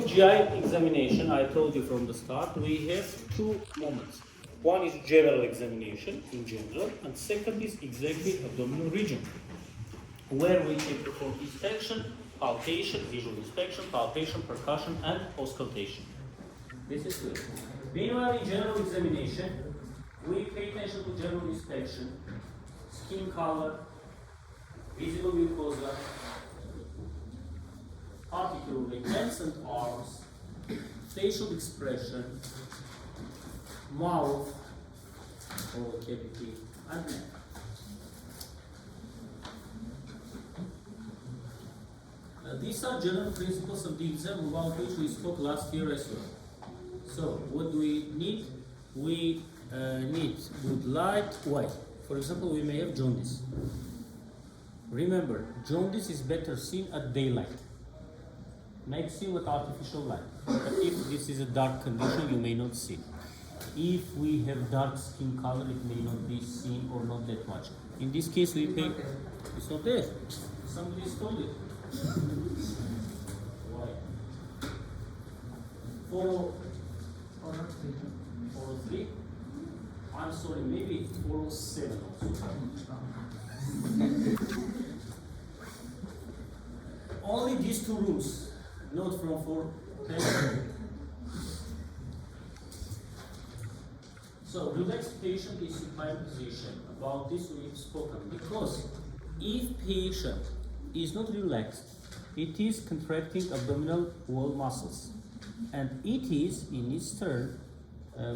GI examination, I told you from the start, we have two moments. One is general examination in general, and second is exactly abdominal region, where we can perform inspection, palpation, visual inspection, palpation, percussion, and auscultation. This is good. Meanwhile, in general examination, we pay attention to general inspection, skin color, visible mucosa, particularly hands and arms, facial expression, mouth, oral cavity, and neck. These are general principles of the exam about which we spoke last year as well. So, what do we need? We need good light, white. For example, we may have jaundice. Remember, jaundice is better seen at daylight. Make seen with artificial light. But if this is a dark condition, you may not see. If we have dark skin color, it may not be seen or not that much. In this case, we pay. It's not there. Somebody stole it. Why? 403. I'm sorry, maybe 407 also. Only these two rooms, not from 410. So, relaxed patient is supine position. About this we've spoken. Because if patient is not relaxed, it is contracting abdominal wall muscles. And it is, in its turn,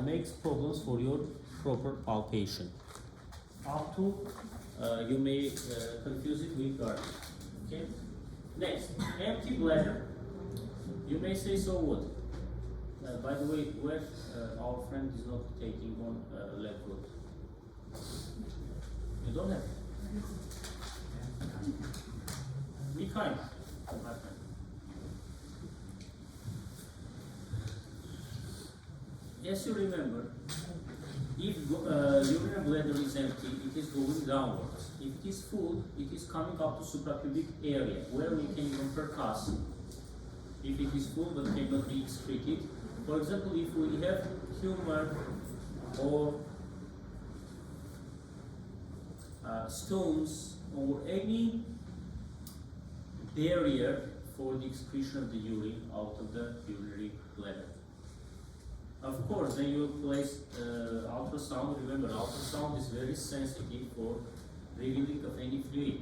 makes problems for your proper palpation. Up to, you may confuse it with guard. Okay? Next, empty bladder. You may say, so what? By the way, where our friend is not taking on leg foot. You don't have. Be kind, my friend. As you remember, if urinary bladder is empty, it is going downwards. If it is full, it is coming up to suprapubic area, where we can even percuss. If it is full but cannot be excreted. For example, if we have humor or stones or any barrier for the excretion of the urine out of the urinary bladder. Of course, then you will place ultrasound. Remember, ultrasound is very sensitive for revealing of any fluid.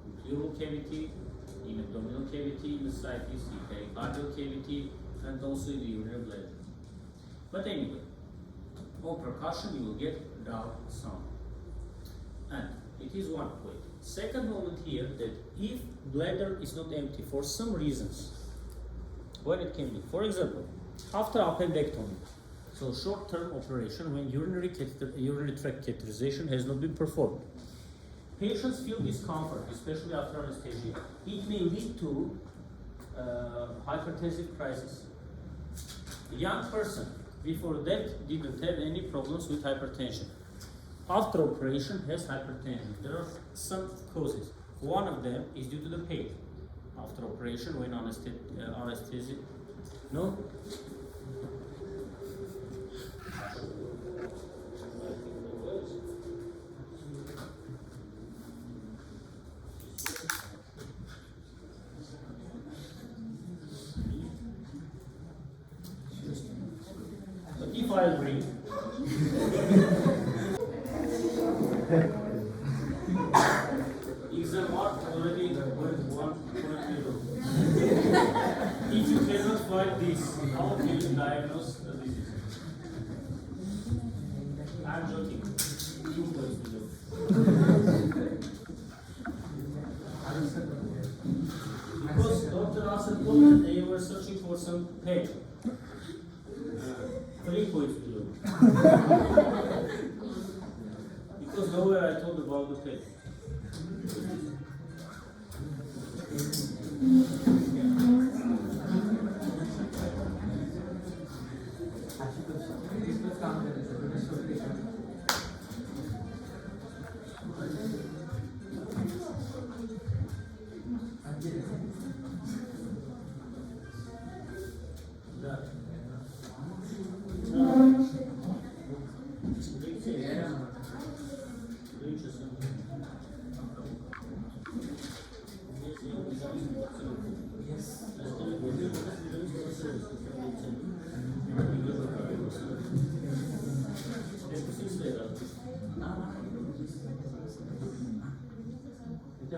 In pleural cavity, in abdominal cavity, in the ascites, in pericardial cavity, and also in the urinary bladder. But anyway, on percussion you will get dull sound. And it is one point. Second moment here, that if bladder is not empty for some reasons, when it can be, for example, after appendectomy, so short-term operation when urinary tract catheterization has not been performed. Patients feel discomfort, especially after anesthesia. It may lead to hypertensive crisis. A young person before that didn't have any problems with hypertension. After operation has hypertension. There are some causes. One of them is due to the pain. After operation when anesthesia. No? But if I agree, exam mark already with 1.0. If you cannot find this, how can you diagnose the disease? I'm joking. 2 points below. Because Dr. Asad told that they were searching for some pain. 3 points below. Because nowhere I told about the pain. So,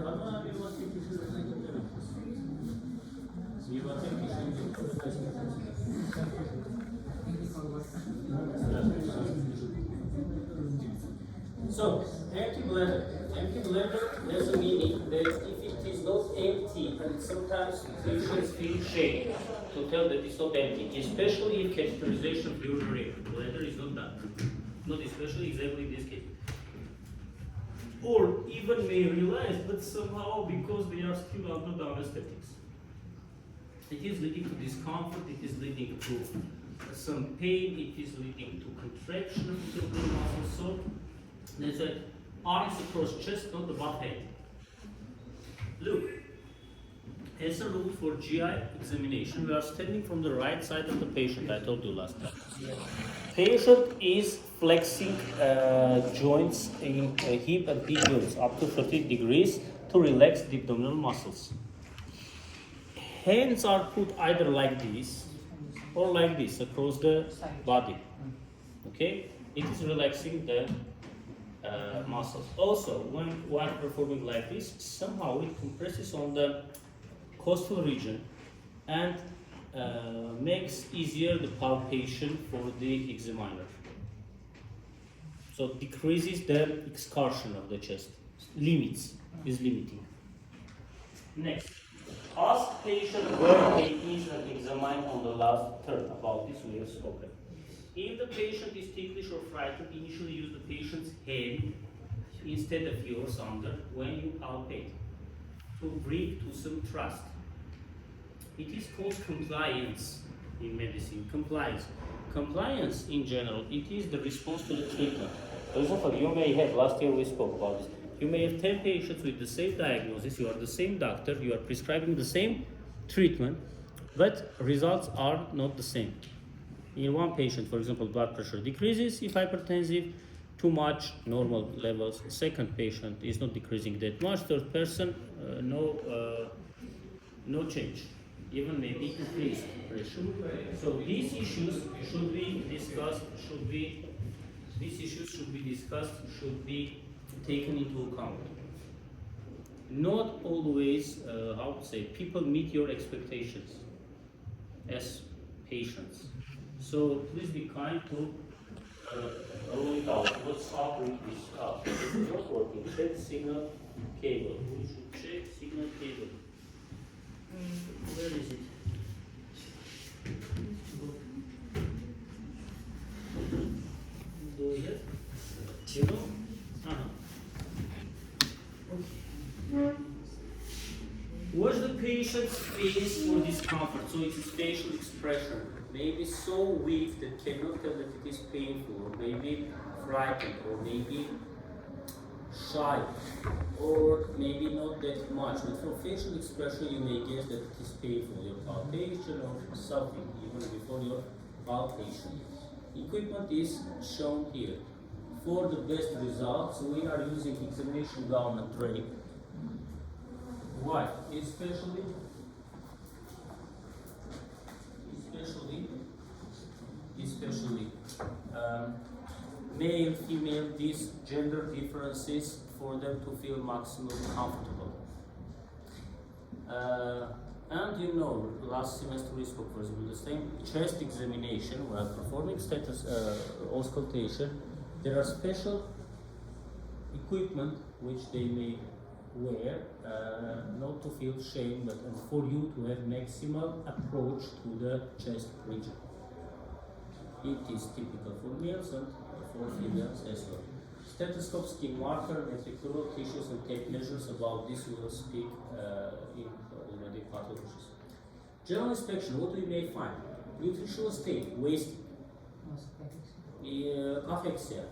empty bladder. Empty bladder has a meaning that if it is not empty, and sometimes patients feel shame to tell that it's not empty, especially if catheterization of urinary bladder is not done. Not especially, exactly in this case. Or even may realize, but somehow because they are still under the anesthetics. It is leading to discomfort, it is leading to some pain, it is leading to contraction of the abdominal muscle. So there's an arms across chest, not the butt head. Look, as a rule for GI examination, we are standing from the right side of the patient, I told you last time. Patient is flexing joints in hip and knee joints up to 30 degrees to relax the abdominal muscles. Hands are put either like this or like this across the body. Okay, it is relaxing the muscles. Also, when we are performing like this, somehow it compresses on the costal region and makes easier the palpation for the examiner. So decreases the excursion of the chest. Is limiting. Next, ask patient where they is and examine on the last turn. About this we have spoken. If the patient is ticklish or frightened, initially use the patient's hand instead of yours under when you palpate to bring to some trust. It is called compliance in medicine. Compliance in general, it is the response to the treatment. For example, you may have, last year we spoke about this, you may have 10 patients with the same diagnosis, you are the same doctor, you are prescribing the same treatment, but results are not the same. In one patient, for example, blood pressure decreases if hypertensive, too much, normal levels. Second patient is not decreasing that much. Third person, no change, even maybe increased pressure. So these issues should be discussed, should be taken into account. Not always, how to say, people meet your expectations as patients. So please be kind to roll it out. What's up with this up? This is not working. Check signal cable. We should check signal cable. Where is it? Do we have? You know? Okay. What's the patient's face for discomfort? So it's his facial expression. Maybe so weak that cannot tell that it is painful, or maybe frightened, or maybe shy, or maybe not that much. But from facial expression, you may guess that it is painful, your palpation or something, even before your palpation. Equipment is shown here. For the best results, we are using examination gown and drape. Why? Especially male, female, these gender differences for them to feel maximally comfortable. And you know, last semester we spoke, for example, the same chest examination while performing status auscultation. There are special equipment which they may wear, not to feel shame, but for you to have maximal approach to the chest region. It is typical for males and for females as well. Stethoscope, skin marker, ventricular tissues, and tape measures. About this we will speak in already pathologies. General inspection, what we may find? Nutritional state, wasting, cachexia.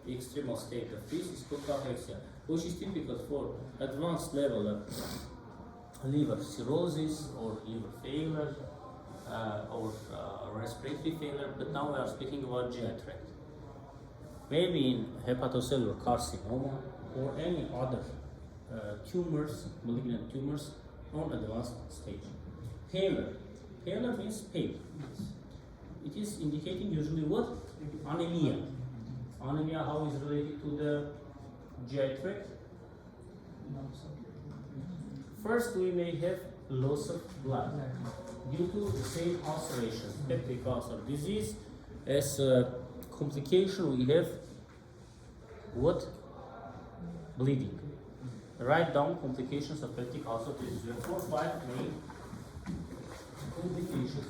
The extremal state of this is called cachexia, which is typical for advanced level of liver cirrhosis or liver failure or respiratory failure, but now we are speaking about GI tract. Maybe in hepatocellular carcinoma or any other tumors, malignant tumors on advanced stage. Pallor. Pallor means pale. It is indicating usually what? Anemia. Anemia, how is related to the GI tract? First, we may have loss of blood due to the same ulceration, peptic ulcer disease. As a complication, we have what? Bleeding. Write down complications of peptic ulcer disease. We have 4 or 5 main complications.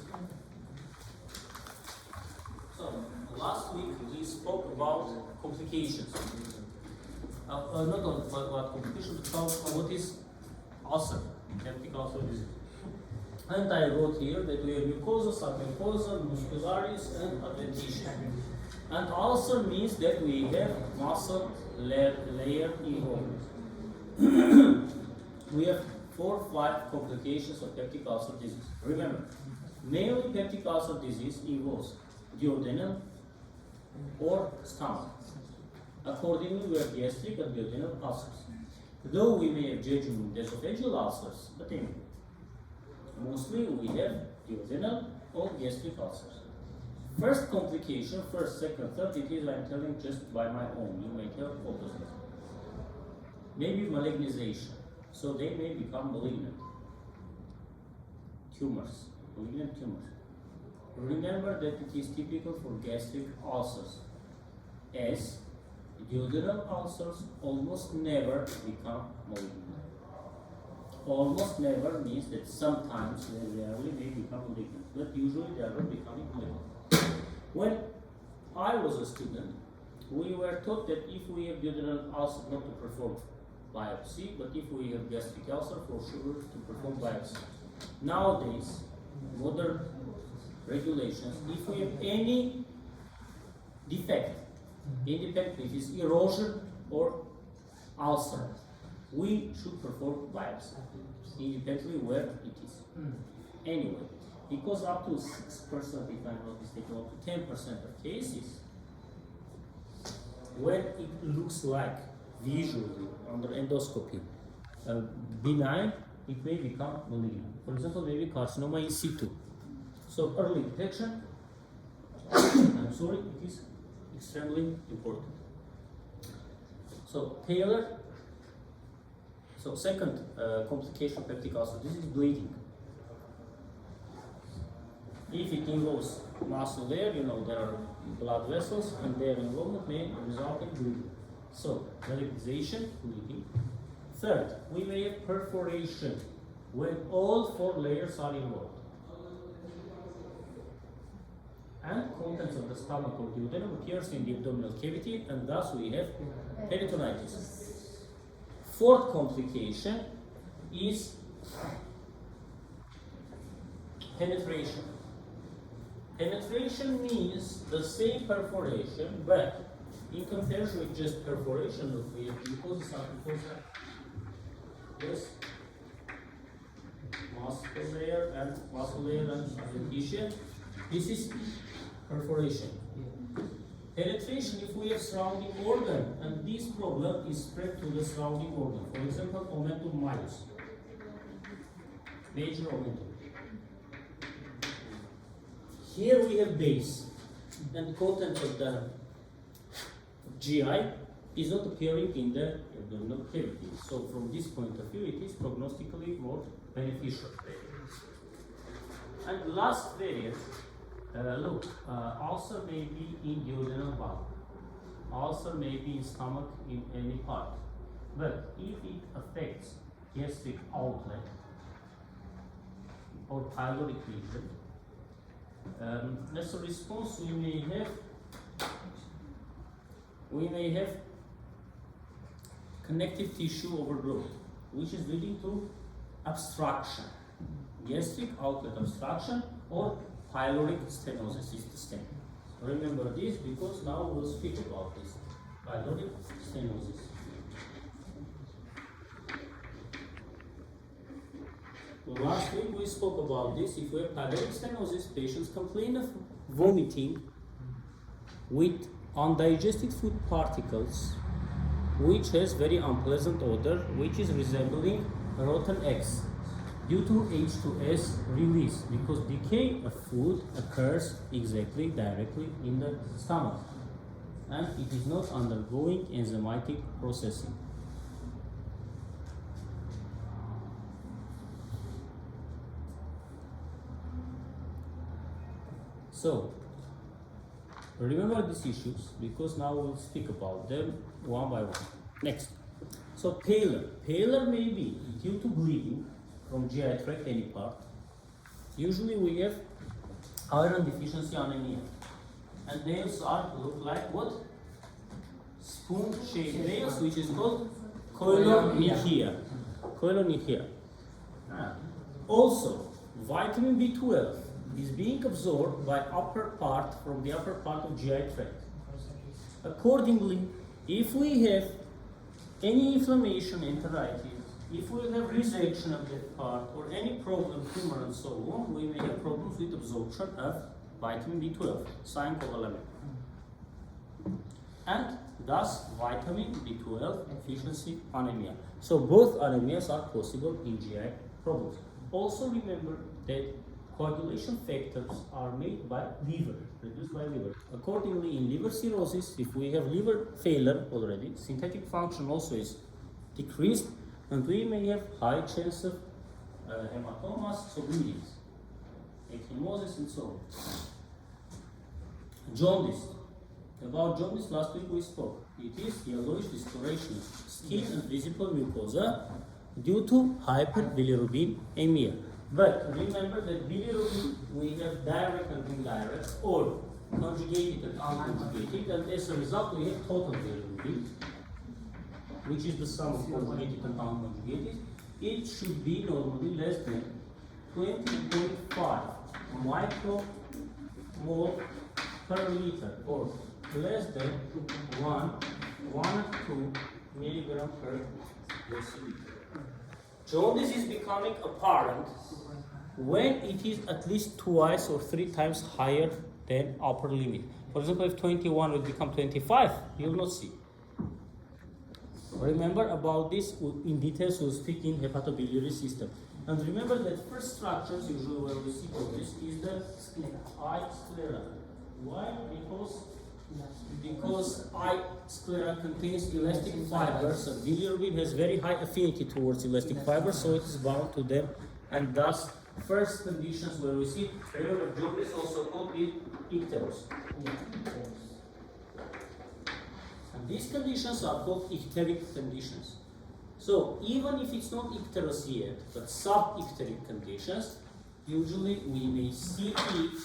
So, last week we spoke about complications. Not only about complications, but what is ulcer, peptic ulcer disease. And I wrote here that we have mucosa, submucosa, muscularis, and adventitia. And ulcer means that we have muscle layer involved. We have 4 or 5 complications of peptic ulcer disease. Remember, mainly peptic ulcer disease involves duodenal or stomach. Accordingly, we have gastric and duodenal ulcers. Though we may have jejunal esophageal ulcers, but anyway, mostly we have duodenal or gastric ulcers. First complication, first, second, third, it is I'm telling just by my own. You may tell opposite. Maybe malignization, so they may become malignant tumors. Malignant tumors. Remember that it is typical for gastric ulcers, as duodenal ulcers almost never become malignant. Almost never means that sometimes they rarely may become malignant, but usually they are not becoming malignant. When I was a student, we were taught that if we have duodenal ulcer, not to perform biopsy, but if we have gastric ulcer, for sure to perform biopsy. Nowadays, modern regulations, if we have any defect, independently it is erosion or ulcer, we should perform biopsy, independently where it is. Anyway, because up to 6%, if I'm not mistaken, up to 10% of cases, when it looks like visually under endoscopy benign, it may become malignant. For example, maybe carcinoma in situ. So early detection, I'm sorry, it is extremely important. So Taylor, so second complication of peptic ulcer, this is bleeding. If it involves muscle there, you know there are blood vessels and their involvement may result in bleeding. So, malignization, bleeding. Third, we may have perforation when all 4 layers are involved. And contents of the stomach or duodenum appears in the abdominal cavity, and thus we have peritonitis. Fourth complication is penetration. Penetration means the same perforation, but in comparison with just perforation, look, we have mucosa, submucosa, yes, muscle layer and adventitia. This is perforation. Penetration, if we have surrounding organ, and this problem is spread to the surrounding organ. For example, omentum majus, major omentum. Here we have base, and content of the GI is not appearing in the abdominal cavity. So from this point of view, it is prognostically more beneficial. And last variant, look, ulcer may be in duodenal bowel. Ulcer may be in stomach in any part. But if it affects gastric outlet or pyloric region, as a response we may have connective tissue overgrowth, which is leading to obstruction, gastric outlet obstruction or pyloric stenosis is the stem. Remember this because now we'll speak about this, pyloric stenosis. Last week we spoke about this. If we have pyloric stenosis, patients complain of vomiting with undigested food particles, which has very unpleasant odor, which is resembling rotten eggs due to H2S release, because decay of food occurs exactly directly in the stomach and it is not undergoing enzymatic processing. So, remember these issues because now we'll speak about them one by one. Next. So, pallor. Pallor may be due to bleeding from GI tract, any part. Usually we have iron deficiency anemia. And nails look like what? Spoon-shaped nails, which is called koilonychia. Koilonychia. Also, vitamin B12 is being absorbed by from the upper part of GI tract. Accordingly, if we have any inflammation, enteritis, if we have resection of that part or any problem, tumor and so on, we may have problems with absorption of vitamin B12, sign covalent. And thus vitamin B12 deficiency anemia. So both anemias are possible in GI problems. Also remember that coagulation factors are made by liver, produced by liver. Accordingly, in liver cirrhosis, if we have liver failure already, synthetic function also is decreased, and we may have high chance of hematomas, so bleedings, ecchymosis, and so on. Jaundice. About jaundice, last week we spoke. It is yellowish discoloration of skin and visible mucosa due to hyperbilirubinemia. But remember that bilirubin, we have direct and indirect, or conjugated and unconjugated, and as a result we have total bilirubin, which is the sum of conjugated and unconjugated. It should be normally less than 20.5 micromole per liter, or less than 1 or 2 milligram per deciliter. Jaundice is becoming apparent when it is at least twice or 3 times higher than upper limit. For example, if 21 would become 25, you will not see. Remember about this in details, we'll speak in hepatobiliary system. And remember that first structures usually where we see jaundice is the eye sclera. Why? Because eye sclera contains elastic fibers, and bilirubin has very high affinity towards elastic fibers, so it is bound to them, and thus first conditions where we see remember jaundice also called icterus. And these conditions are called icteric conditions. So even if it's not icterus yet, but sub-icteric conditions, usually we may see it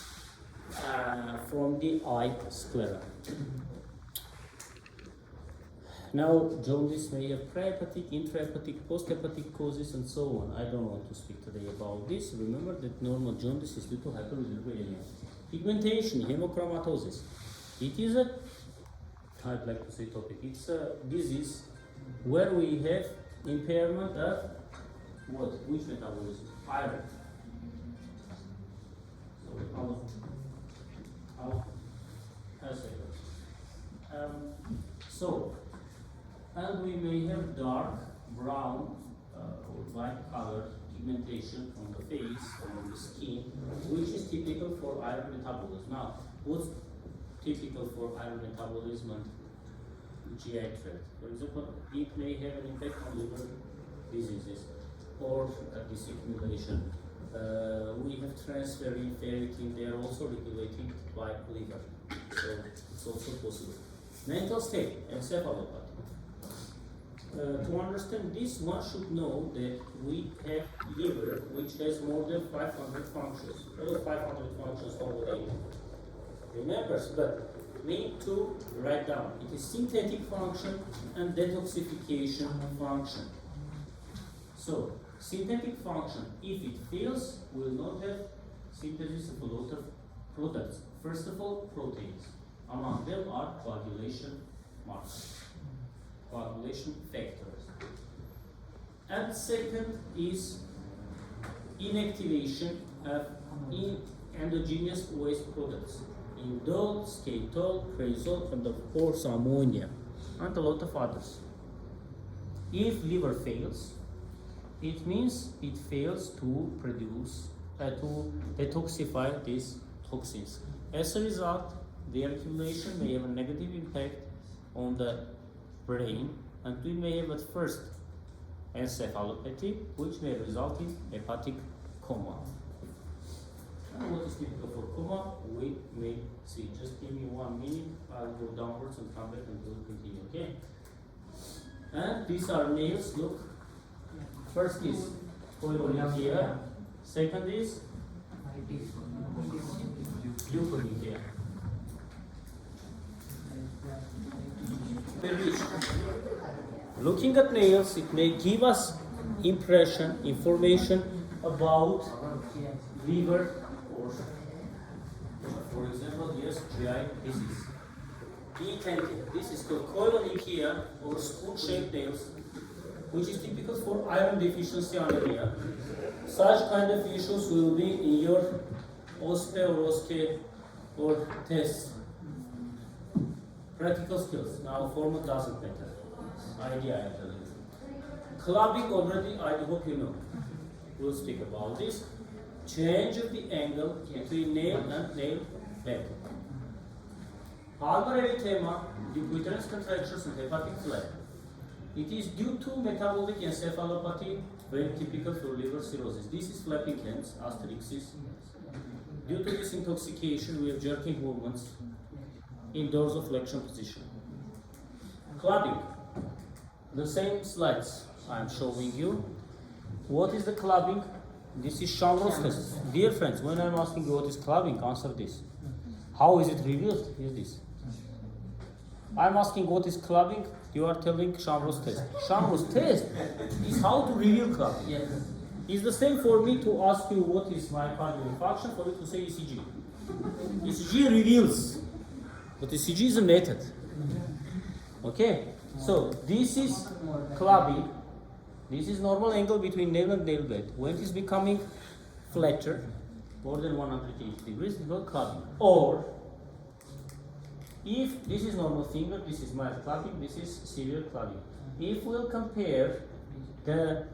from the eye sclera. Now, jaundice may have prehepatic, intrahepatic, posthepatic causes, and so on. I don't want to speak today about this. Remember that normal jaundice is due to hyperbilirubinemia. Pigmentation, hemochromatosis. It is a, I'd like to say topic. It's a disease where we have impairment of what? Which metabolism? Iron. And we may have dark, brown, or white color pigmentation on the face, on the skin, which is typical for iron metabolism. Now, what's typical for iron metabolism and GI tract? For example, it may have an impact on liver diseases or disaccumulation. We have transferrin, ferritin, they are also regulated by liver, so it's also possible. Mental state, encephalopathy. To understand this, one should know that we have liver which has more than 500 functions. 500 functions over the day. Remember, but we need to write down. It is synthetic function and detoxification function. So, synthetic function, if it fails, will not have synthesis of a lot of products. First of all, proteins. Among them are coagulation markers, coagulation factors. And second is inactivation of endogenous waste products. Indole, skatol, cresol, and of course ammonia, and a lot of others. If liver fails, it means it fails to produce, to detoxify these toxins. As a result, the accumulation may have a negative impact on the brain, and we may have at first encephalopathy, which may result in hepatic coma. And what is typical for coma? glaucoma, we may see. Just give me 1 minute, I'll go downwards and come back and we'll continue, okay? And these are nails, look. First is here, second is here. Looking at nails, it may give us information about liver or, for example, yes, GI disease. E10, this is called koilonychia or spoon-shaped nails, which is typical for iron deficiency anemia. Such kind of issues will be in your OSCE or tests. Practical skills. Now, formal doesn't matter. Idea I tell you. Clubbing already, I hope you know. We'll speak about this. Change of the angle between nail and nail bed. Pulmonary erythema, decubitus contractures and hepatic phlegm. It is due to metabolic encephalopathy, very typical for liver cirrhosis. This is flapping hands, asterixis. Due to this intoxication, we have jerking movements in dorsiflexion position. Clubbing. The same slides I am showing you. What is the clubbing? This is Chambros's test. Dear friends, when I am asking you what is clubbing, answer this. How is it revealed? Is this. I am asking what is clubbing, you are telling Chambros's test. Chambros's test is how to reveal clubbing. Yes. It's the same for me to ask you what is myocardial infarction, for you to say ECG. ECG reveals, but ECG is a method. Okay? So, this is clubbing. This is normal angle between nail and nail bed. When it is becoming flatter, more than 180 degrees, it's called clubbing. Or, if this is normal finger, this is mild clubbing, this is severe clubbing. If we'll compare the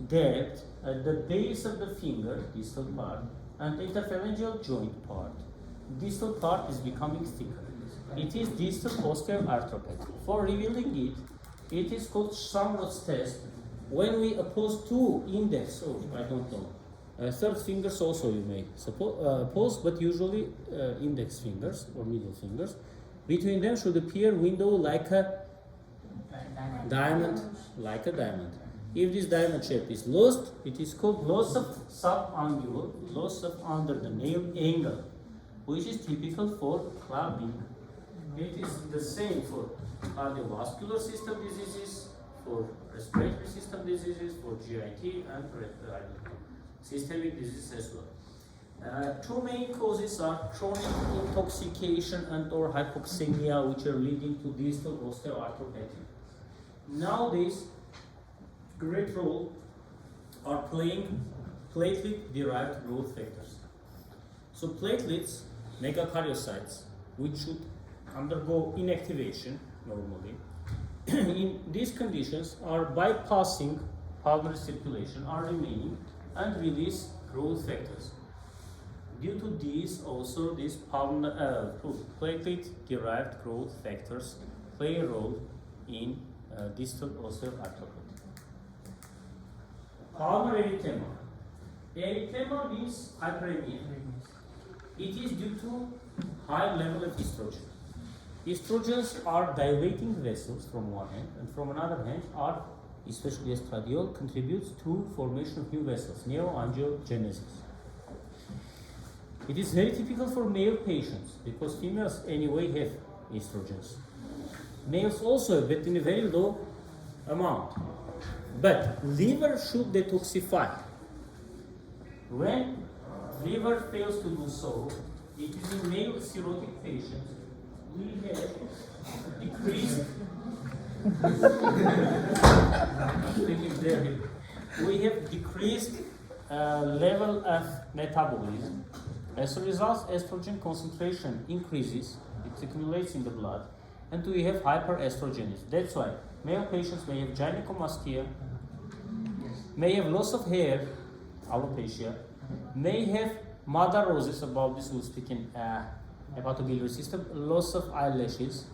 depth at the base of the finger, distal part, and interphalangeal joint part, distal part is becoming thicker. It is distal posterior arthropathy. For revealing it, it is called Chambros's test. When we oppose two index, I don't know, third fingers also you may oppose, but usually index fingers or middle fingers. Between them should appear window like a diamond, If this diamond shape is lost, it is called loss of subangular, loss of under the nail angle, which is typical for clubbing. It is the same for cardiovascular system diseases, for respiratory system diseases, for GIT, and for systemic diseases as well. Two main causes are chronic intoxication and or hypoxemia, which are leading to distal osteoarthropathy. Nowadays, great role are playing platelet-derived growth factors. So platelets, megakaryocytes, which should undergo inactivation normally, in these conditions are bypassing pulmonary circulation, are remaining and release growth factors. Due to these, also these platelet-derived growth factors play a role in distal osteoarthropathy. Pulmonary erythema. Erythema means hyperemia. It is due to high level of estrogen. Estrogens are dilating vessels from one hand, and from another hand are, especially estradiol, contributes to formation of new vessels, neoangiogenesis. It is very typical for male patients because females anyway have estrogens. Males also have, but in a very low amount. But liver should detoxify. When liver fails to do so, it is in male cirrhotic patients. We have decreased. We have decreased level of metabolism. As a result, estrogen concentration increases, it accumulates in the blood, and we have hyperestrogenism. That's why male patients may have gynecomastia, may have loss of hair, alopecia, may have madarosis, about this we'll speak in hepatobiliary system, loss of eyelashes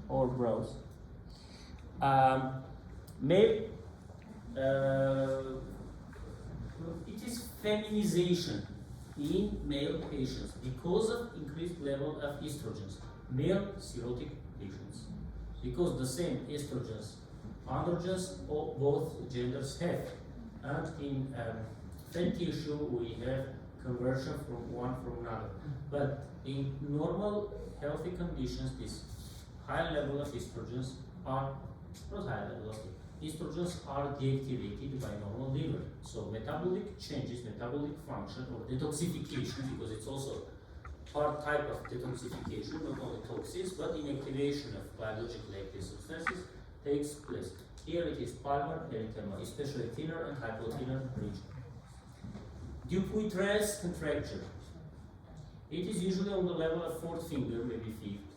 or brows, may it is feminization. in male patients because of increased level of estrogens, male cirrhotic patients, because the same estrogens, androgens, both genders have, and in fat tissue we have conversion from one from another. But in normal healthy conditions, this high level of estrogens are not high level of estrogens are deactivated by normal liver. So metabolic changes, metabolic function or detoxification, because it's also part type of detoxification, not only toxins, but inactivation of biologically active substances takes place. Here it is palmar erythema, especially thinner and hypothinner region. Dupuytren's contracture. It is usually on the level of fourth finger, maybe fifth.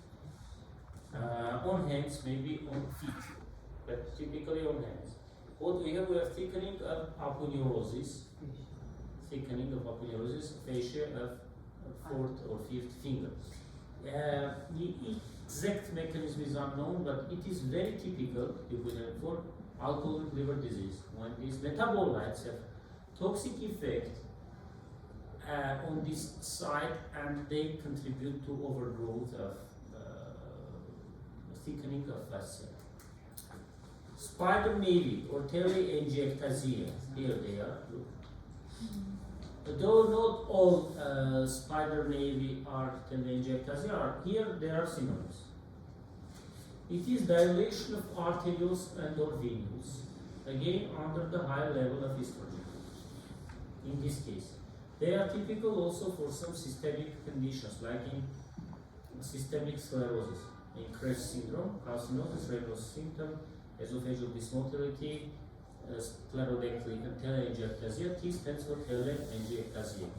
On hands, maybe on feet, but typically on hands. What we have thickening of aponeurosis, fascia of fourth or fifth finger. The exact mechanism is unknown, but it is very typical for alcoholic liver disease, when these metabolites have toxic effect on this side, and they contribute to overgrowth of thickening of fascia. Spider navy or telangiectasia, here they are. Though not all spider navy are telangiectasia, here there are synonyms. It is dilation of arterioles and or venules, again under the high level of estrogen. In this case, they are typical also for some systemic conditions, like in systemic sclerosis, in Crash syndrome, calcinosis, renal symptom, esophageal dysmotility, sclerodectomy, and telangiectasia. T stands for telangiectasia.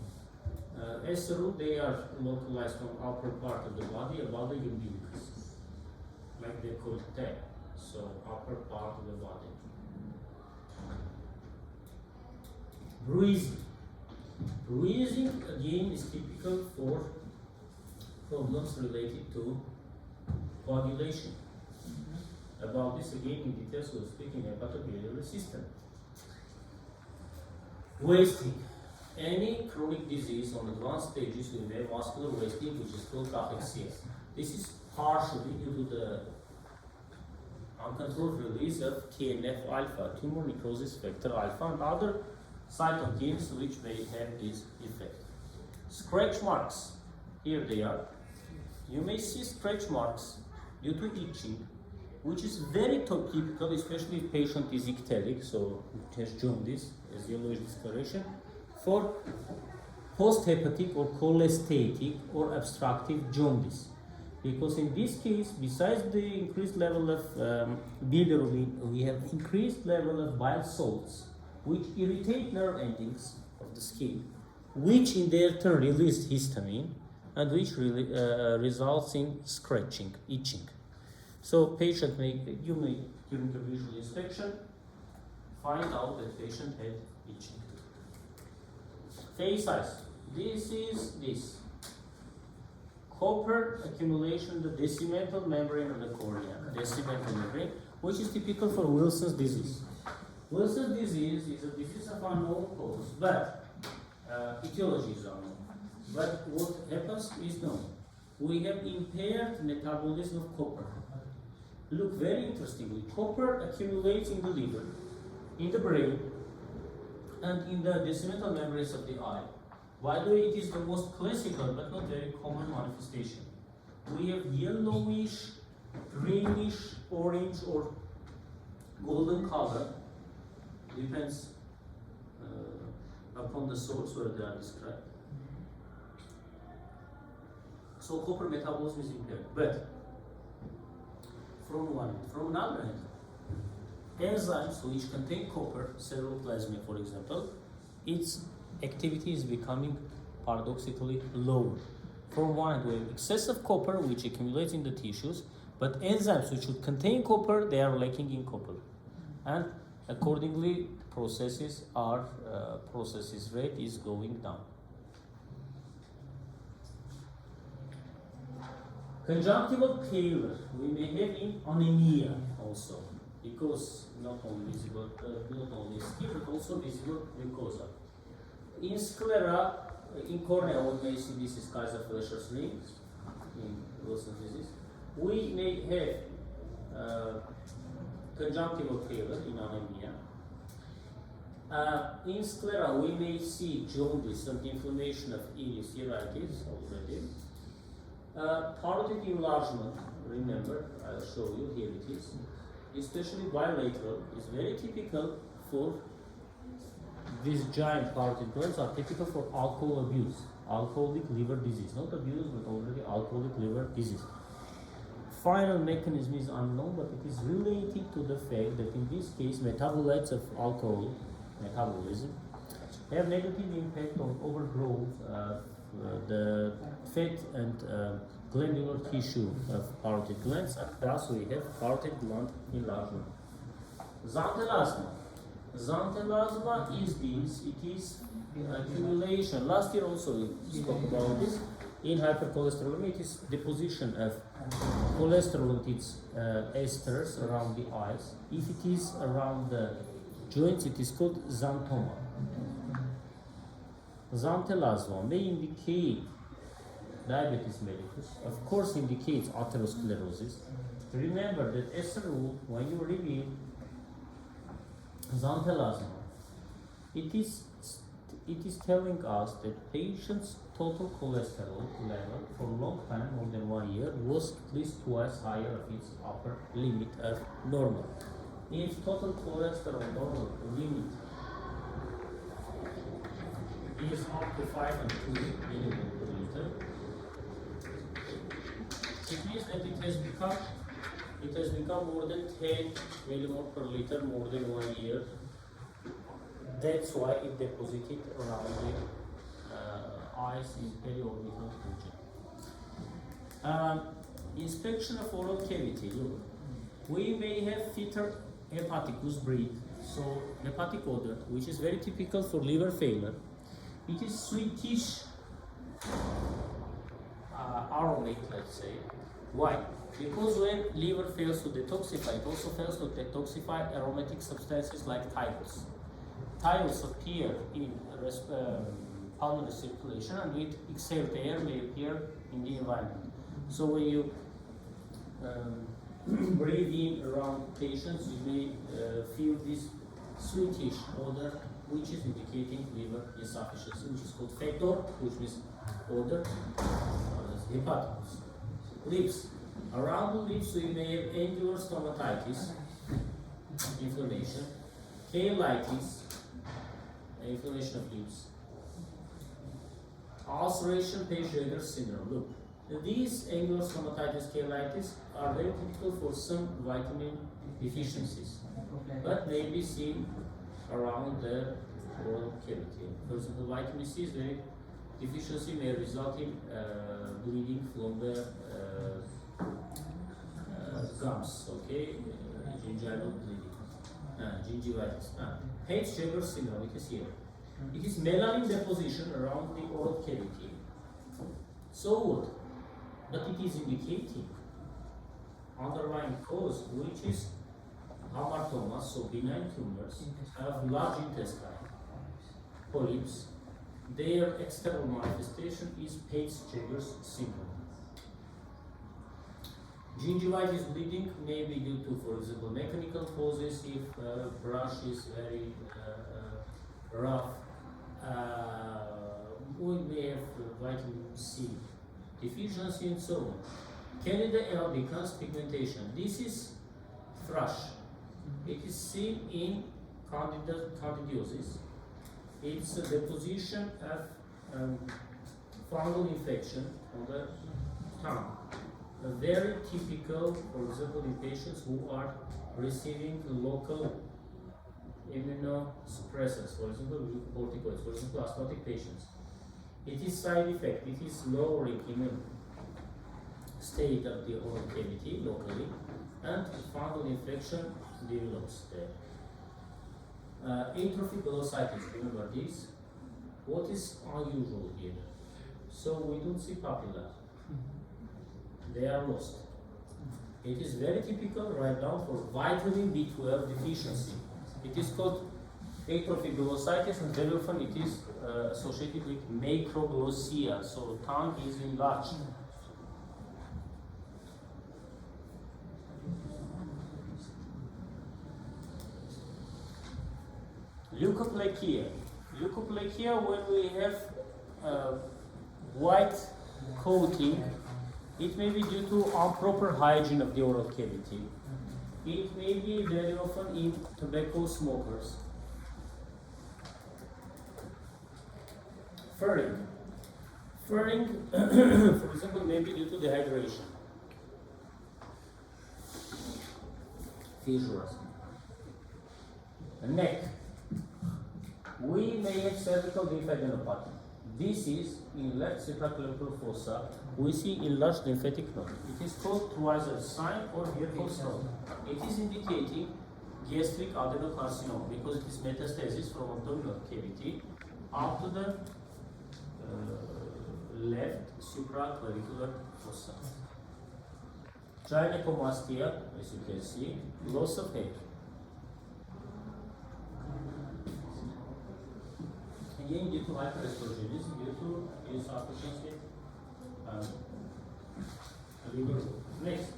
As a rule, they are localized on upper part of the body, above the umbilicus, like they call it TEP, so upper part of the body. Bruising. Bruising again is typical for problems related to coagulation. About this again in details we'll speak in hepatobiliary system. Wasting. Any chronic disease on advanced stages will have vascular wasting, which is called cachexia. This is partially due to the uncontrolled release of TNF alpha, tumor necrosis factor alpha, and other cytokines which may have this effect. Scratch marks. Here they are. You may see scratch marks due to itching, which is very typical, especially if patient is icteric, so it has jaundice as yellowish discoloration, for post-hepatic or cholestatic or obstructive jaundice. Because in this case, besides the increased level of bilirubin, we have increased level of bile salts, which irritate nerve endings of the skin, which in their turn release histamine, and which really, results in scratching, itching. So patient you may, during the visual inspection, find out that patient had itching. Face eyes. This is this. Copper accumulation in the decimental membrane of the cornea, decimental membrane, which is typical for Wilson's disease. Wilson's disease is a disease of unknown cause, but etiology is unknown. But what happens is known. We have impaired metabolism of copper. Look, very interestingly, copper accumulates in the liver, in the brain, and in the decimental membranes of the eye. By the way, it is the most classical but not very common manifestation. We have yellowish, greenish, orange, or golden color, depends upon the source where they are described. So copper metabolism is impaired. But from one end, from another end, enzymes which contain copper, ceruloplasmin for example, its activity is becoming paradoxically lower. From one end, we have excessive copper which accumulates in the tissues, but enzymes which should contain copper, they are lacking in copper, and accordingly processes rate is going down. Conjunctival pallor we may have in anemia also, because not only visible, not only skin, but also visible mucosa. In sclera, In cornea, we may see this is Kaiser-Fleischer's ring in Wilson's disease. We may have conjunctival failure in anemia. In sclera, we may see jaundice and inflammation of ileus iritis already. Parotid enlargement, remember, I'll show you, here it is, especially bilateral, is very typical for these giant parotid glands are typical for alcohol abuse, alcoholic liver disease, not abuse, but already alcoholic liver disease. Final mechanism is unknown, but it is related to the fact that in this case, metabolites of alcohol metabolism have negative impact on overgrowth of the fat and glandular tissue of parotid glands, and thus we have parotid gland enlargement. Xanthelasma. Xanthelasma is this, it is accumulation. Last year also we spoke about this. In hypercholesterolemia, it is deposition of cholesterol and its esters around the eyes. If it is around the joints, it is called xanthoma. Xanthelasma may indicate diabetes mellitus, of course indicates atherosclerosis. Remember that as a rule, when you reveal xanthelasma, it is telling us that patient's total cholesterol level for a long time, more than 1 year, was at least twice higher of its upper limit of normal. If total cholesterol normal limit is up to 5 and 2 milligram per liter, it means that it has become more than 10 millimole per liter more than 1 year. That's why it deposited around the eyes in periorbital region. Inspection of oral cavity. Look, we may have fetal hepaticus breed, so hepatic odor, which is very typical for liver failure. It is sweetish aromatic, let's say. Why? Because when liver fails to detoxify, it also fails to detoxify aromatic substances like thiols. Thiols appear in pulmonary circulation, and with exhaled air may appear in the environment. So when you breathe in around patients, you may feel this sweetish odor, which is indicating liver insufficiency, which is called fetor, which means odor, hepaticus. Lips. Around the lips, we may have angular stomatitis, inflammation, cheilitis, inflammation of lips, ulceration, Page-Jaeger syndrome. Look, these angular stomatitis, cheilitis are very typical for some vitamin deficiencies, but may be seen around the oral cavity. For example, vitamin C is very deficiency may result in bleeding from the gums, okay, gingival bleeding, gingivitis. Page-Jaeger syndrome, it is here. It is melanin deposition around the oral cavity. So what? But it is indicating underlying cause, which is hamartomas, so benign tumors of large intestine, polyps. Their external manifestation is Page-Jaeger syndrome. Gingivitis bleeding may be due to, for example, mechanical causes if brush is very rough. We may have vitamin C deficiency and so on. Candida albicans pigmentation. This is thrush. It is seen in candidiosis. It's a deposition of fungal infection on the tongue. Very typical, for example, in patients who are receiving local immunosuppressants, for example, glucocorticoids, for example, asthmatic patients. It is side effect, it is lowering immune state of the oral cavity locally, and fungal infection develops there. Atrophic glossitis, remember this? What is unusual here? So we don't see papilla. They are lost. It is very typical right now for vitamin B12 deficiency. It is called atrophic glossitis, and very often it is associated with macroglossia, so tongue is enlarged. Leukoplakia. Leukoplakia, when we have white coating, it may be due to improper hygiene of the oral cavity. It may be very often in tobacco smokers. Furring. Furring, for example, may be due to dehydration. Fissures. The neck. We may have cervical lymphadenopathy. This is in left supraclavicular fossa. We see enlarged lymphatic node. It is called Troisier sign or Virchow's node. It is indicating gastric adenocarcinoma because it is metastasis from abdominal cavity up to the left supraclavicular fossa. Gynecomastia, as you can see, loss of hair. Again, due to hyperestrogenism, due to insufficiency. Next.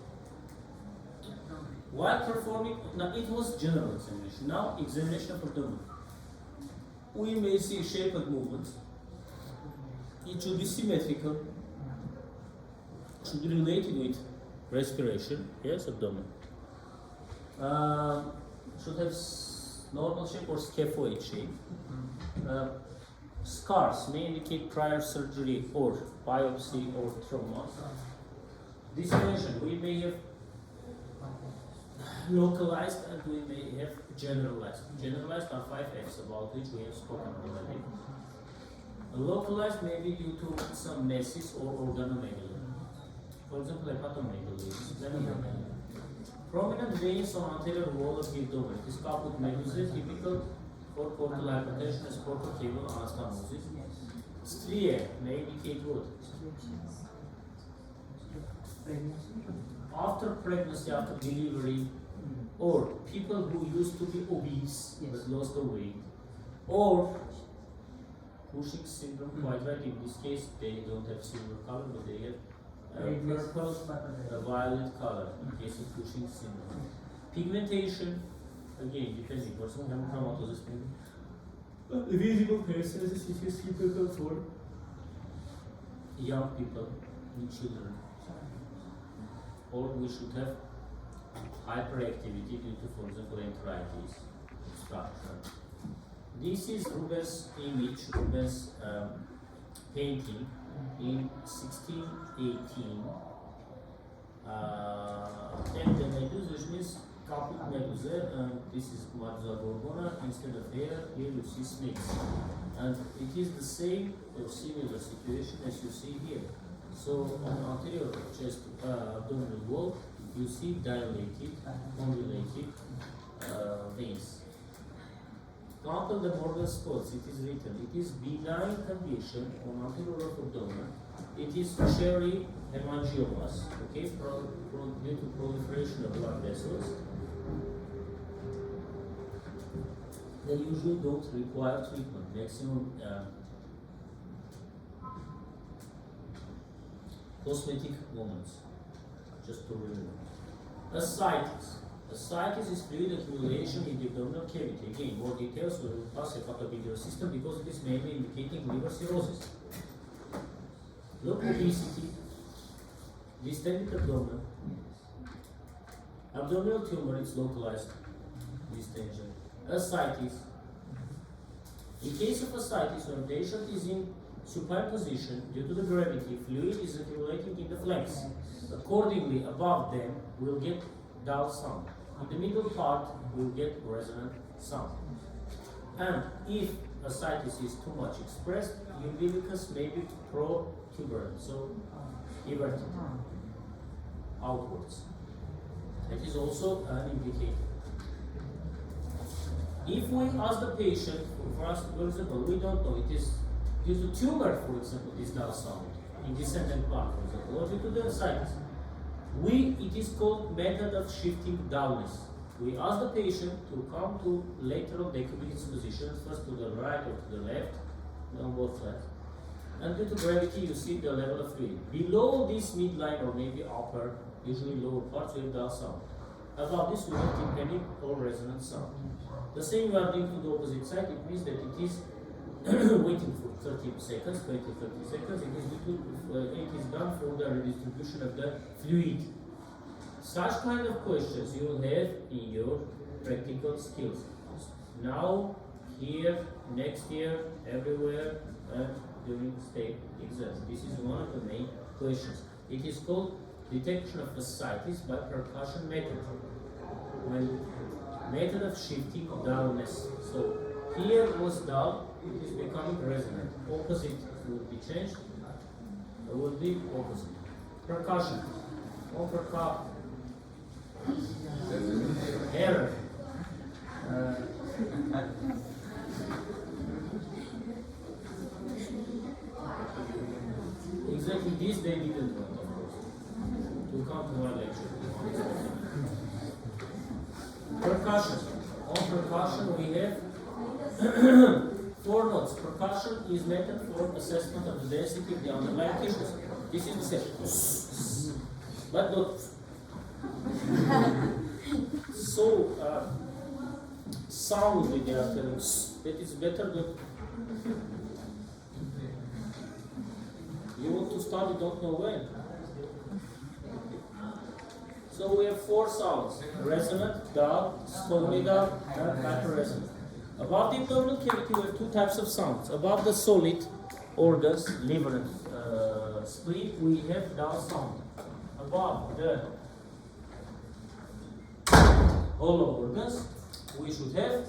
While performing, now it was general examination. Now examination of abdomen. We may see shaped movements. It should be symmetrical. Should be related with respiration. Yes, abdomen. Should have normal shape or scaphoid shape. Scars may indicate prior surgery or biopsy or trauma. Dysfunction, we may have localized and we may have generalized. Generalized are 5 F's about which we have spoken already. Localized may be due to some masses or organomegaly. For example, hepatomegaly, splenomegaly. Prominent veins on anterior wall of the abdomen. It is coupled medusa, typical for portal hypertension as portal cable anastomosis. Stria may indicate what? After pregnancy, after delivery, or people who used to be obese but lost the weight, or Cushing syndrome, quite right. In this case, they don't have silver color, but they have purple, violet color in case of Cushing syndrome. Pigmentation, again, depending, for some hemochromatosis, visible paresthesis, it is typical for young people and children. Or we should have hyperactivity due to, for example, enteritis, obstruction. This is Rubens' image, Rubens' painting in 1618. And the medusa means coupled medusa, and this is Medusa gorgona. Instead of hair, here you see snakes. And it is the same or similar situation as you see here. So on the anterior chest abdominal wall, you see dilated, convoluted veins. Until the Morgan spots, it is written, it is benign condition on anterior abdomen. It is cherry hemangiomas, okay, due to proliferation of blood vessels. They usually don't require treatment. Maximum cosmetic moments, just to remember. Ascites. Ascites is fluid accumulation in the abdominal cavity. Again, more details will pass a hepatobiliary system because it is mainly indicating liver cirrhosis. Look, obesity, distended abdomen, abdominal tumor is localized distension. Ascites. In case of ascites, when patient is in supine position, due to the gravity, fluid is accumulating in the flanks. Accordingly, above them will get dull sound. In the middle part, will get resonant sound. And if ascites is too much expressed, umbilicus may be protuberant, so everted outwards. That is also an indicator. If we ask the patient, for example, we don't know, it is due to tumor, for example, this dull sound in descendant part, for example, or due to the ascites. It is called method of shifting dullness. We ask the patient to come to lateral decubitus position, first to the right or to the left, on both sides. And due to gravity, you see the level of fluid. Below this midline or maybe upper, usually lower parts, we have dull sound. Above this, we have tympanic or resonant sound. The same we are doing to the opposite side. It means that it is waiting for 30 seconds, 20, 30 seconds. It is done for the redistribution of the fluid. Such kind of questions you will have in your practical skills. Now, here, next year, everywhere, and during state exams. This is one of the main questions. It is called detection of ascites by percussion method. Method of shifting dullness. So here was dull, it is becoming resonant. Opposite will be changed. It will be opposite. Percussion. On percussion. Error. Exactly this they didn't want, of course, to come to my lecture. Percussion. On percussion we have 4 notes. Percussion is method for assessment of the density of the underlying tissues. This is the same. But not so soundly they are telling that it's better that you want to study, don't know when. So we have 4 sounds: resonant, dull, stony dull, and hyperresonant. Above the abdominal cavity we have 2 types of sounds. Above the solid organs, liver and spleen, we have dull sound. Above the hollow organs, we should have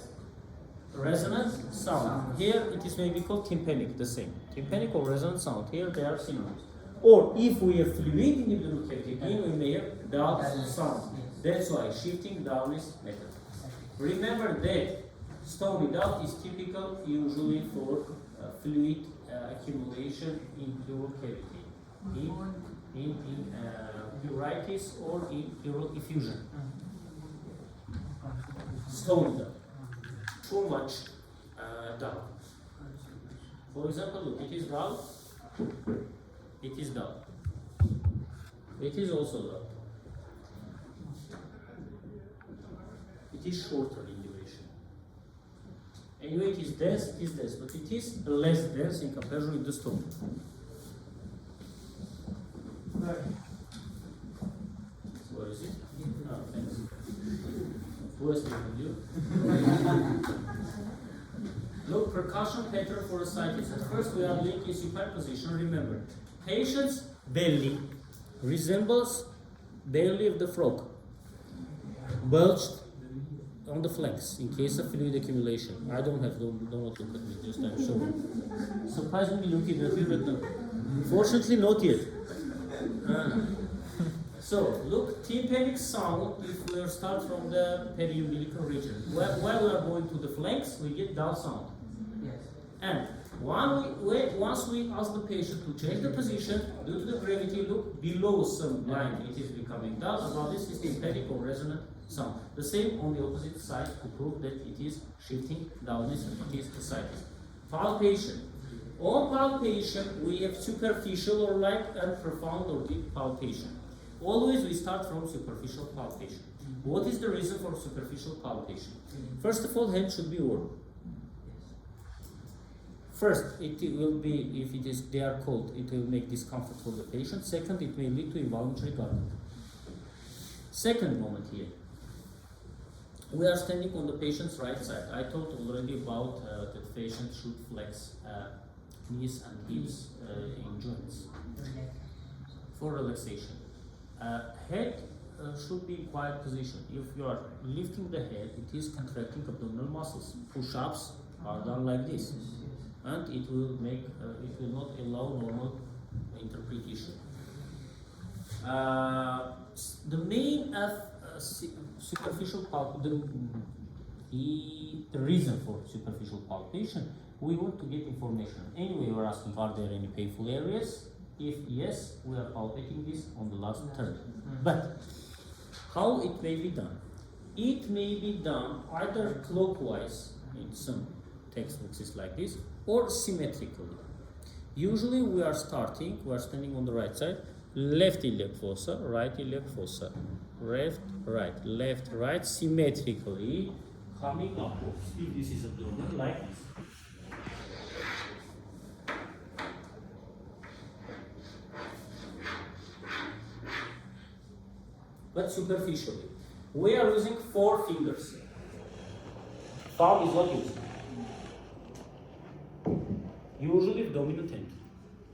resonant sound. Here it is maybe called tympanic, the same. Tympanic or resonant sound. Here they are synonyms. Or if we have fluid in the abdominal cavity, again we may have dull sound. That's why shifting dullness method. Remember that stony dull is typical usually for fluid accumulation in pleural cavity, in pleuritis or in pleural effusion. Stony dull. Too much dull. For example, look, it is dull. It is dull. It is also dull. It is shorter in duration. Anyway, it is dense, but it is less dense in comparison with the stone. Where is it? Oh, thanks. Who is with you? Look, percussion pattern for ascites. At first we are laying in supine position. Remember, patient's belly resembles belly of the frog, bulged on the flanks in case of fluid accumulation. I don't not look at me, just I'm showing. Surprisingly looking at you, but no. Fortunately not yet. So, look, tympanic sound, if we start from the periumbilical region. While we are going to the flanks, we get dull sound. Yes. And once we ask the patient to change the position, due to the gravity, look, below some line it is becoming dull. Above this is tympanic or resonant sound. The same on the opposite side to prove that it is shifting dullness and it is ascites. Palpation. On palpation, we have superficial or light and profound or deep palpation. Always we start from superficial palpation. What is the reason for superficial palpation? First of all, hand should be warm. First, it will be, if they are cold, it will make discomfort for the patient. Second, it may lead to involuntary garment. Second moment here. We are standing on the patient's right side. I told already about that the patient should flex knees and hips in joints for relaxation. Head should be in quiet position. If you are lifting the head, it is contracting abdominal muscles. Push-ups are done like this, and it will not allow normal interpretation. The main superficial palpation, the reason for superficial palpation, we want to get information. Anyway, we're asking, are there any painful areas? If yes, we are palpating this on the last turn. But how it may be done? it may be done either clockwise, in some textbooks it's like this, or symmetrically. Usually we are standing on the right side, left iliac fossa, right iliac fossa, left, right, symmetrically coming upwards. If this is abdomen, like this. But superficially. We are using 4 fingers. Thumb is not used. Usually dominant hand.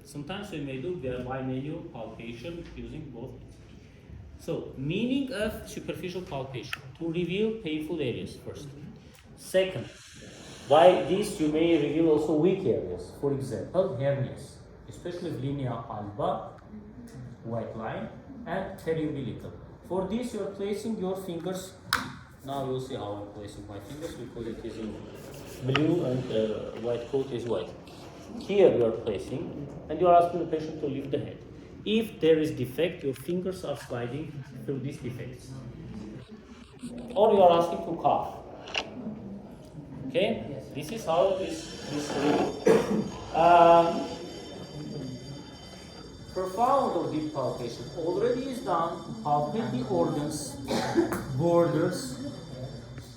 Sometimes we may do bimanual palpation using both hands. So, meaning of superficial palpation, to reveal painful areas first. Second, by this you may reveal also weak areas. For example, hernias, especially linea alba, white line, and periumbilical. For this you are placing your fingers. Now you'll see how I'm placing my fingers because it is in blue and white coat is white. Here you are placing and you are asking the patient to lift the head. If there is defect, your fingers are sliding through these defects. Or you are asking to cough. Okay? This is how this profound or deep palpation already is done to palpate the organs, borders,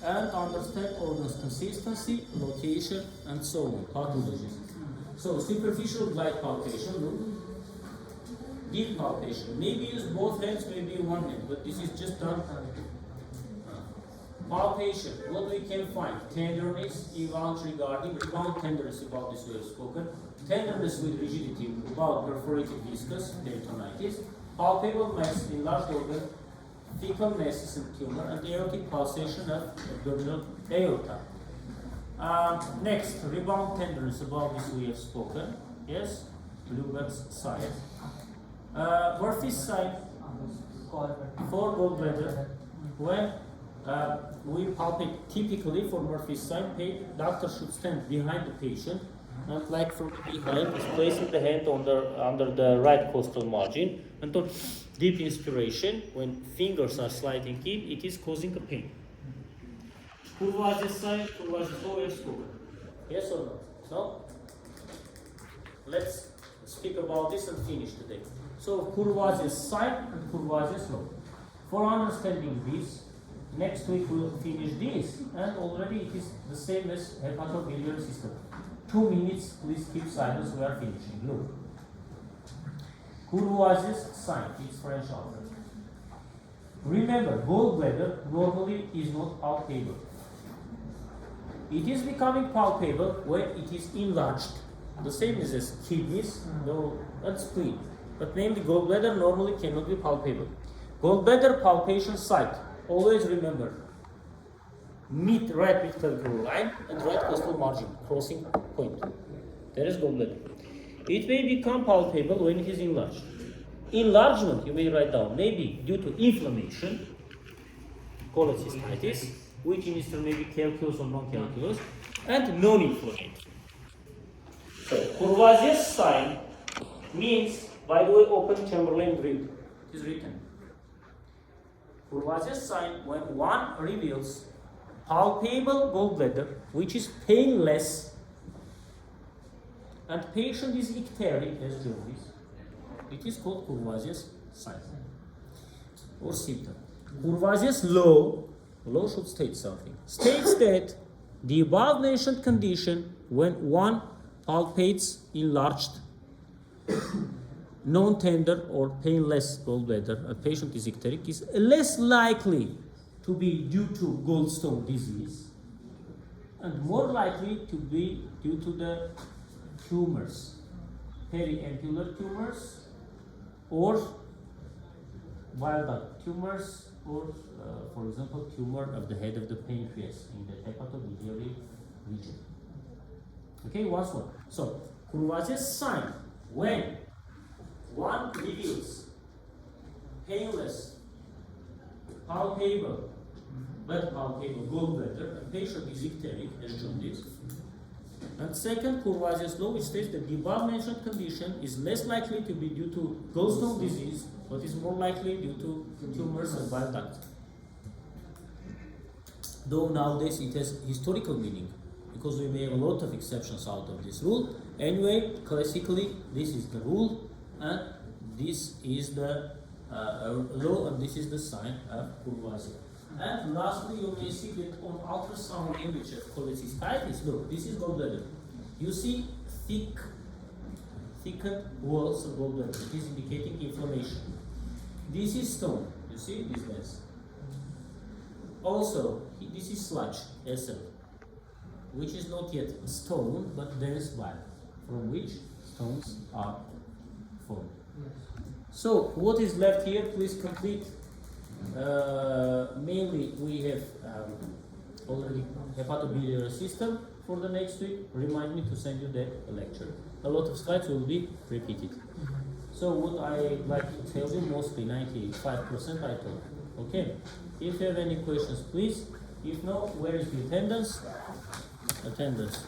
and understand organs consistency, location, and so on, pathology. So superficial glide palpation, look. Deep palpation. Maybe use both hands, maybe one hand, but this is just done. Palpation, what we can find? Tenderness, involuntary guarding, rebound tenderness, about this we have spoken. Tenderness with rigidity, about perforated viscous, peritonitis. Palpable mass, enlarged organ, fecal masses and tumor, and aortic pulsation of abdominal aorta. Next, rebound tenderness, about this we have spoken. Yes, Bluebird's side. Murphy's side, for gallbladder, when we palpate typically for Murphy's side, doctor should stand behind the patient, not like from behind, is placing the hand under the right costal margin, and on deep inspiration, when fingers are sliding in, it is causing a pain. Courvoisier's side, Courvoisier's low, we have spoken. Yes or no? No? Let's speak about this and finish today. So Courvoisier's side and Courvoisier's low. For understanding this, next week we will finish this, and already it is the same as hepatobiliary system. 2 minutes, please keep silence, we are finishing. Look. Courvoisier's side, it's French alphabet. Remember, gallbladder normally is not palpable. It is becoming palpable when it is enlarged. The same as kidneys, and spleen. But namely, gallbladder normally cannot be palpable. Gallbladder palpation site, always remember, right mid-clavicular line and right costal margin, crossing point. There is gallbladder. It may become palpable when it is enlarged. Enlargement, you may write down, may be due to inflammation, cholecystitis, which in Eastern may be calculous or non-calculous, and non-inflammatory. So, Courvoisier's sign means, by the way, open Chamberlain read. It is written. Courvoisier's sign, when one reveals palpable gallbladder, which is painless, and patient is icteric, as jaundice, it is called Courvoisier's sign or symptom. Courvoisier's law should state something. States that the above mentioned condition, when one palpates enlarged, non-tender or painless gallbladder, a patient is icteric, is less likely to be due to gallstone disease and more likely to be due to the tumors, periampular tumors or bile duct tumors, or for example, tumor of the head of the pancreas in the hepatobiliary region. Okay, once more. So, Courvoisier's sign, when one reveals painless, palpable, but palpable gallbladder, and patient is icteric, as jaundice. And second, Courvoisier's law, which states that the above mentioned condition is less likely to be due to gallstone disease, but is more likely due to tumors and bile duct. though nowadays it has historical meaning because we made a lot of exceptions out of this rule. Anyway, classically, this is the rule, and this is the law, and this is the sign of Courvoisier. And lastly, you may see that on ultrasound image of cholecystitis, look, this is gallbladder. You see thickened walls of gallbladder. It is indicating inflammation. This is stone. You see this lens. Also, this is sludge, SL, which is not yet stone, but dense slime, from which stones are formed. So, what is left here? Please complete. Mainly, we have already hepatobiliary system for the next week. Remind me to send you the lecture. A lot of slides will be repeated. So, what I like to tell you, mostly 95% I told. Okay. If you have any questions, please. If not, where is the attendance? Attendance.